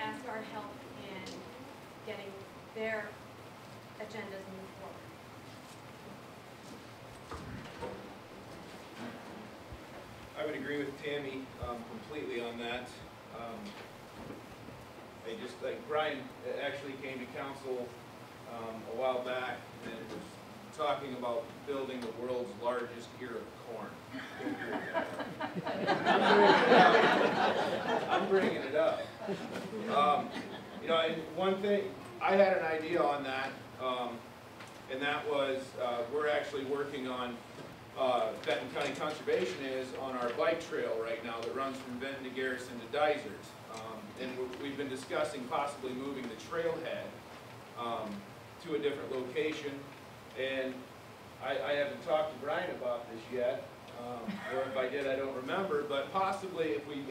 ask our help in getting their agendas moved forward. I would agree with Tammy completely on that. I just, like, Brian actually came to council a while back and was talking about building the world's largest ear of corn. I'm bringing it up. You know, and one thing, I had an idea on that, and that was we're actually working on, Benton County Conservation is on our bike trail right now that runs from Benton to Garrison to Dysers. And we've been discussing possibly moving the trailhead to a different location. And I haven't talked to Brian about this yet, or if I did, I don't remember. But possibly, if we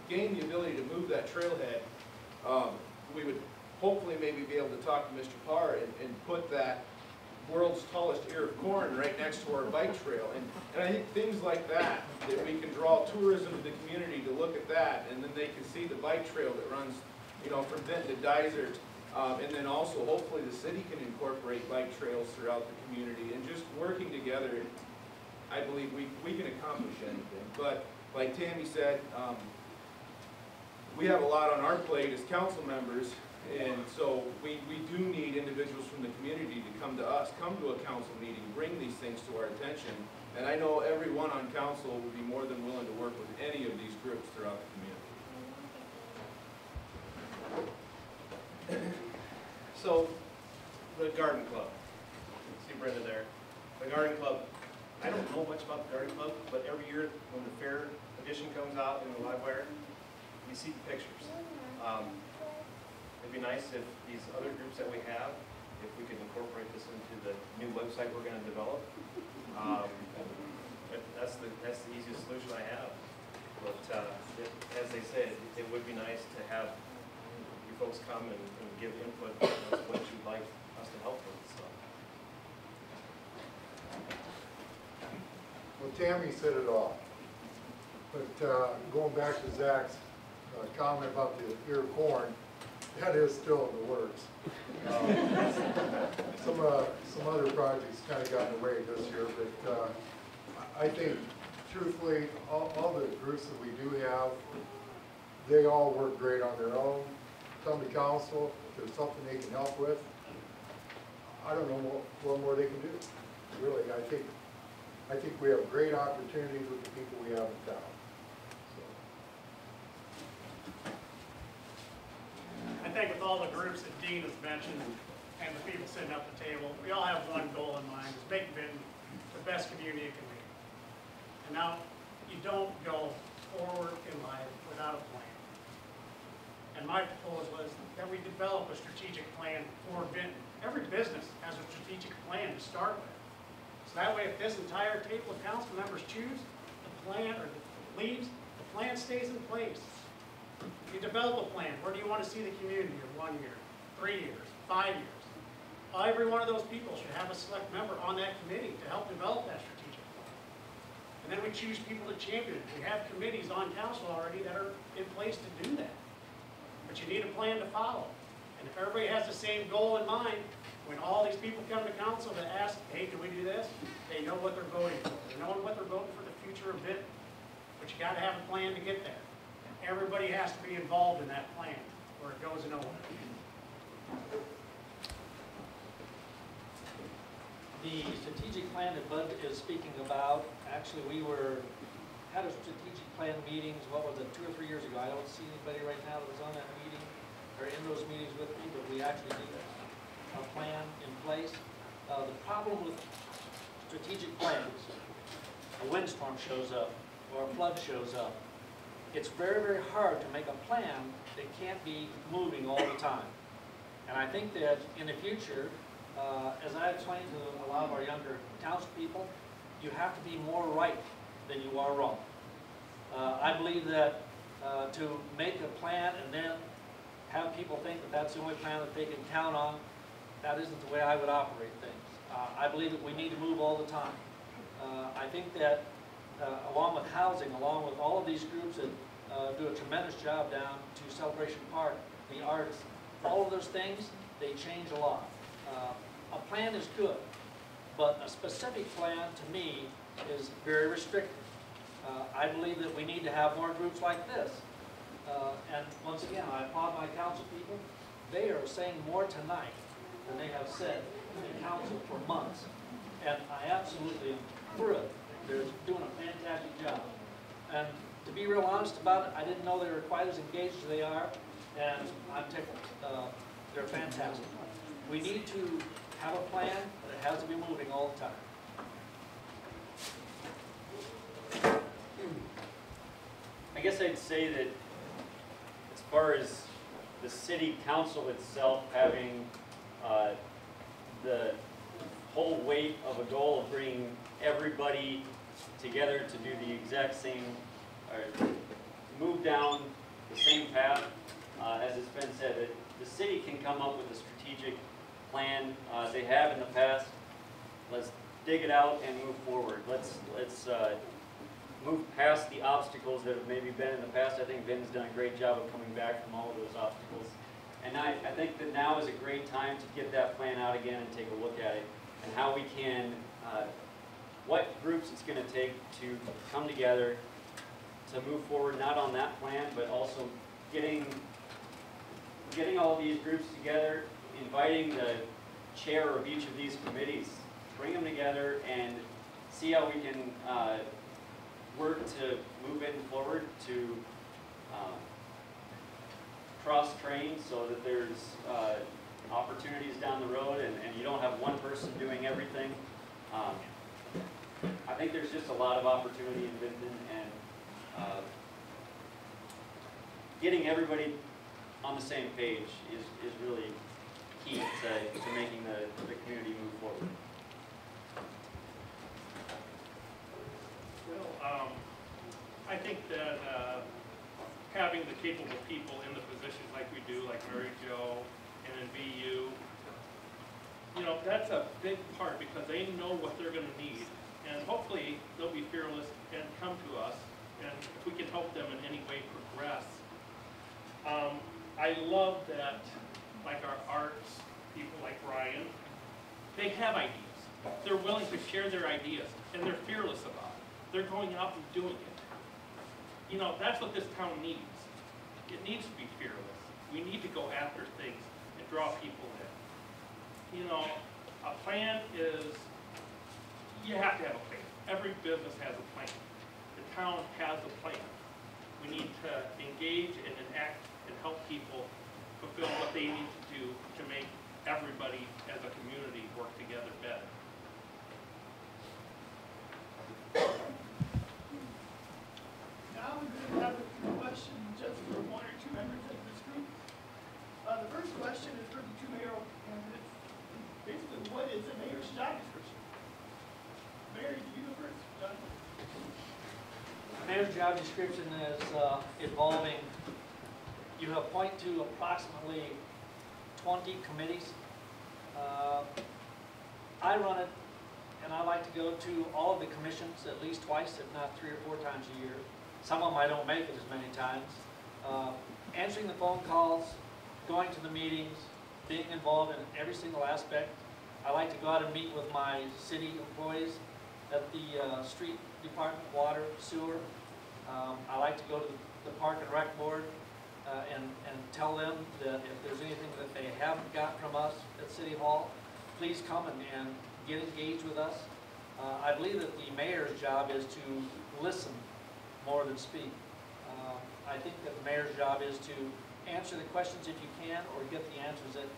gain the ability to move that trailhead, we would hopefully maybe be able to talk to Mr. Parr and put that world's tallest ear of corn right next to our bike trail. And I think things like that we can draw tourism to the community to look at that, and then they can see the bike trail that runs, you know, from Benton to Dysert. And then also, hopefully, the city can incorporate bike trails throughout the community. And just working together, I believe we can accomplish anything. But like Tammy said, we have a lot on our plate as council members. And so we do need individuals from the community to come to us, come to a council meeting, bring these things to our attention. And I know everyone on council would be more than willing to work with any of these groups throughout the community. So, the garden club. See Brenda there. The garden club. I don't know much about the garden club, but every year when the fair edition comes out in the Livewire, you see the pictures. It'd be nice if these other groups that we have, if we could incorporate this into the new website we're going to develop. That's the easiest solution I have. But as they said, it would be nice to have you folks come and give input on what you'd like us to help with. So. Well, Tammy said it all. But going back to Zach's comment about the ear of corn, that is still in the works. Some other projects kind of got in the way this year, but I think, truthfully, all the groups that we do have, they all work great on their own. Come to council, if there's something they can help with, I don't know what more they can do. Really, I think we have great opportunities with the people we have in town. I think with all the groups that Dean has mentioned and the people sitting up at the table, we all have one goal in mind, is make Benton the best community it can be. And now, you don't go forward in life without a plan. And my proposal is that we develop a strategic plan for Benton. Every business has a strategic plan to start with. So that way, if this entire table of council members choose the plan or leaves, the plan stays in place. You develop a plan. Where do you want to see the community in 1 year, 3 years, 5 years? Every one of those people should have a select member on that committee to help develop that strategic plan. And then we choose people to champion it. We have committees on council already that are in place to do that. But you need a plan to follow. And if everybody has the same goal in mind, when all these people come to council to ask, hey, can we do this? They know what they're voting for. They know what they're voting for the future of Benton. But you got to have a plan to get there. Everybody has to be involved in that plan, or it goes nowhere. The strategic plan that Bud is speaking about, actually we had a strategic plan meetings, what was it, 2 or 3 years ago. I don't see anybody right now that was on that meeting or in those meetings with me, but we actually do a plan in place. The problem with strategic plans, a windstorm shows up or a flood shows up. It's very, very hard to make a plan that can't be moving all the time. And I think that in the future, as I explained to a lot of our younger townspeople, you have to be more right than you are wrong. I believe that to make a plan and then have people think that that's the only plan that they can count on, that isn't the way I would operate things. I believe that we need to move all the time. I think that along with housing, along with all of these groups that do a tremendous job down to Celebration Park, the arts, all of those things, they change a lot. A plan is good, but a specific plan to me is very restrictive. I believe that we need to have more groups like this. And once again, I applaud my council people. They are saying more tonight than they have said in council for months. And I absolutely am thrilled. They're doing a fantastic job. And to be real honest about it, I didn't know they were quite as engaged as they are, and I'm tickled. They're fantastic. We need to have a plan, but it has to be moving all the time. I guess I'd say that as far as the city council itself having the whole weight of a goal of bringing everybody together to do the exact same, or move down the same path, as it's been said, that the city can come up with a strategic plan. They have in the past. Let's dig it out and move forward. Let's move past the obstacles that have maybe been in the past. I think Ben's done a great job of coming back from all of those obstacles. And I think that now is a great time to get that plan out again and take a look at it, and how we can, what groups it's going to take to come together to move forward, not on that plan, but also getting all these groups together, inviting the chair of each of these committees, bring them together and see how we can work to move it forward, to cross-train so that there's opportunities down the road, and you don't have one person doing everything. I think there's just a lot of opportunity in Minden, and getting everybody on the same page is really key to making the community move forward. Well, I think that having the capable people in the positions like we do, like Mary Jo and then VU, you know, that's a big part because they know what they're going to need. And hopefully they'll be fearless and come to us, and if we can help them in any way progress. I love that, like our arts people like Ryan, they have ideas. They're willing to share their ideas, and they're fearless about it. They're going out and doing it. You know, that's what this town needs. It needs to be fearless. We need to go after things and draw people in. You know, a plan is, you have to have a plan. Every business has a plan. The town has a plan. We need to engage and enact and help people fulfill what they need to do to make everybody as a community work together better. Now we're going to have a few questions just for one or two members of this group. The first question is for the two mayoral candidates. Basically, what is a mayor's job description? Mary, do you go first? John? Mayor's job description is involving, you appoint to approximately 20 committees. I run it, and I like to go to all of the commissions at least twice, if not 3 or 4 times a year. Some of them I don't make it as many times. Answering the phone calls, going to the meetings, being involved in every single aspect. I like to go out and meet with my city employees at the street department, water, sewer. I like to go to the Park and Rec Board and tell them that if there's anything that they haven't got from us at City Hall, please come and get engaged with us. I believe that the mayor's job is to listen more than speak. I think that the mayor's job is to answer the questions if you can, or get the answers that,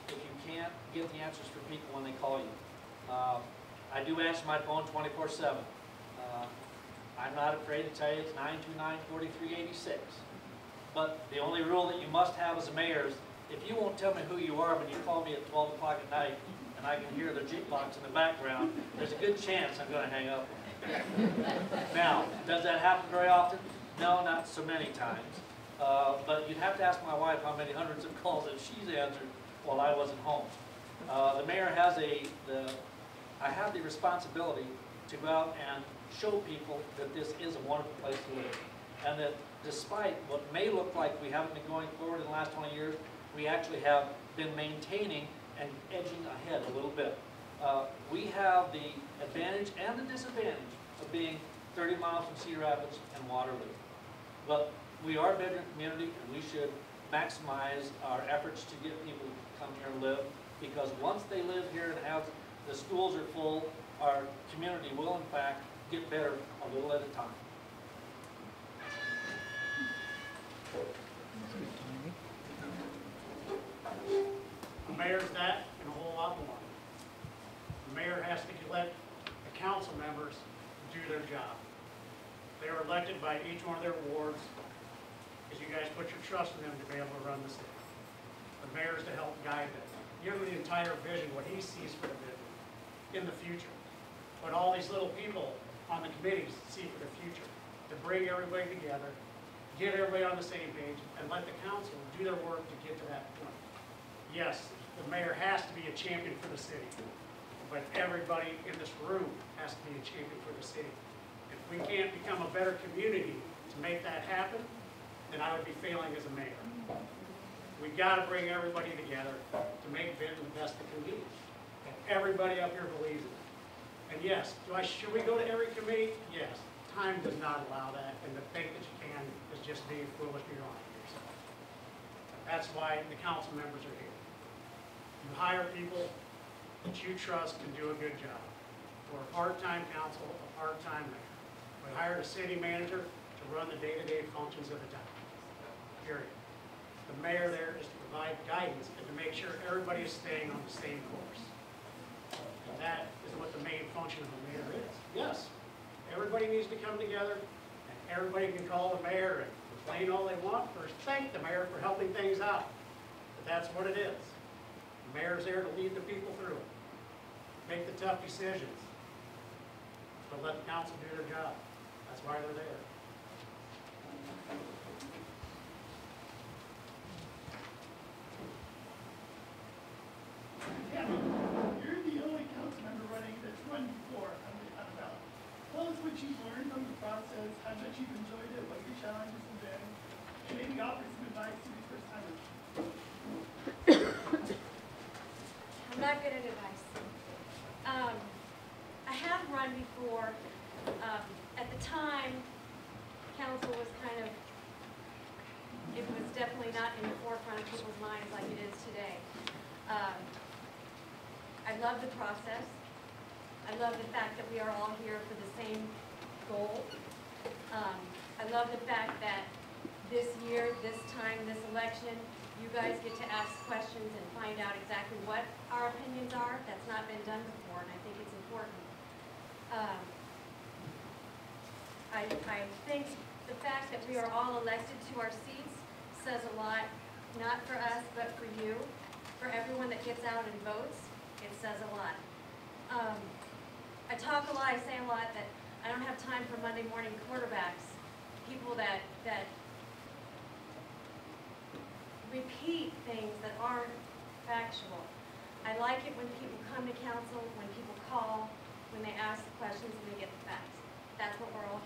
if you can't, get the answers for people when they call you. I do answer my phone 24/7. I'm not afraid to tell you it's 929-4386. But the only rule that you must have as a mayor is, if you won't tell me who you are when you call me at 12 o'clock at night, and I can hear the jukebox in the background, there's a good chance I'm going to hang up. Now, does that happen very often? No, not so many times. But you'd have to ask my wife how many hundreds of calls that she's answered while I wasn't home. The mayor has I have the responsibility to go out and show people that this is a wonderful place to live, and that despite what may look like we haven't been going forward in the last 20 years, we actually have been maintaining and edging ahead a little bit. We have the advantage and the disadvantage of being 30 miles from Cedar Rapids and Waterloo. But we are a bedroom community, and we should maximize our efforts to get people to come here and live, because once they live here and have, the schools are full, our community will in fact get better a little at a time. The mayor's that and a whole lot more. The mayor has to let the council members do their job. They are elected by each one of their wards, because you guys put your trust in them to be able to run the city. The mayor's to help guide them, give them the entire vision, what he sees for the vision in the future. But all these little people on the committees see for the future, to bring everybody together, get everybody on the same page, and let the council do their work to get to that point. Yes, the mayor has to be a champion for the city, but everybody in this room has to be a champion for the city. If we can't become a better community to make that happen, then I would be failing as a mayor. We've got to bring everybody together to make Benton the best it can be. And everybody up here believes in it. And yes, should we go to every committee? Yes. Time does not allow that, and to think that you can is just being foolish beyond yourself. That's why the council members are here. You hire people that you trust can do a good job. We're a part-time council, a part-time mayor. We hired a city manager to run the day-to-day functions of the town, period. The mayor there is to provide guidance and to make sure everybody is staying on the same course. And that is what the main function of the mayor is. Yes, everybody needs to come together, and everybody can call the mayor and complain all they want, or thank the mayor for helping things out. But that's what it is. The mayor's there to lead the people through it, make the tough decisions, but let the council do their job. That's why they're there. Tammy, you're the only council member running that's run before on the ballot. Tell us what you've learned from the process, how much you've enjoyed it, what your challenges have been, and maybe offer some advice to these first timers. I'm not good at advice. I have run before. At the time, council was kind of, it was definitely not in the forefront of people's minds like it is today. I love the process. I love the fact that we are all here for the same goal. I love the fact that this year, this time, this election, you guys get to ask questions and find out exactly what our opinions are. That's not been done before, and I think it's important. I think the fact that we are all elected to our seats says a lot, not for us, but for you, for everyone that gets out and votes. It says a lot. I talk a lot, I say a lot that I don't have time for Monday morning quarterbacks, people that repeat things that aren't factual. I like it when people come to council, when people call, when they ask questions and they get the facts. That's what we're all